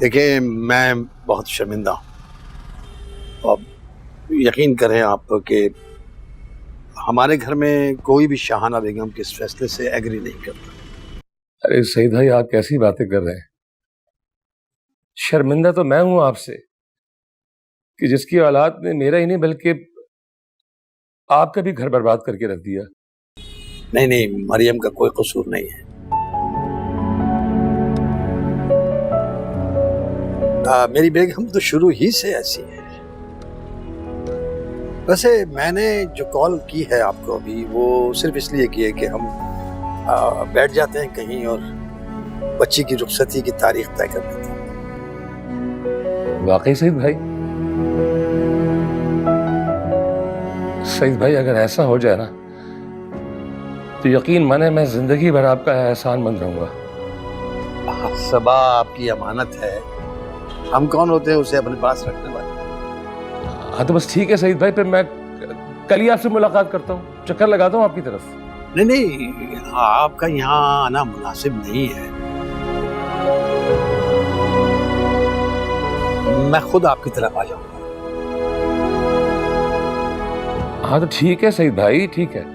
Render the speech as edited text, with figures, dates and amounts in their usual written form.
देखिए, मैं बहुत शर्मिंदा हूँ। अब यकीन करें आप कि हमारे घर में कोई भी शाहाना बेगम के इस फैसले से एग्री नहीं करता। अरे सईद भाई, आप कैसी बातें कर रहे हैं? शर्मिंदा तो मैं हूं आपसे कि जिसकी औलाद ने मेरा ही नहीं बल्कि आपका भी घर बर्बाद करके रख दिया। नहीं नहीं, मरियम का कोई कसूर नहीं है। मेरी बेगम तो शुरू ही से ऐसी है। वैसे मैंने जो कॉल की है आपको अभी, वो सिर्फ इसलिए की है कि हम बैठ जाते हैं कहीं और बच्ची की रुखसती की तारीख तय कर देते हैं। वाकई सईद भाई, सईद भाई अगर ऐसा हो जाए ना तो यकीन माने मैं जिंदगी भर आपका एहसानमंद रहूंगा। सबा आपकी अमानत है, हम कौन होते हैं उसे अपने पास रखने वाले। हाँ तो बस ठीक है सईद भाई, फिर मैं कल ही आपसे मुलाकात करता हूँ, चक्कर लगाता हूँ आपकी तरफ। नहीं नहीं, आपका यहाँ आना मुनासिब नहीं है। मैं खुद आपकी तरफ आ जाऊंगा। हाँ तो ठीक है सईद भाई, ठीक है।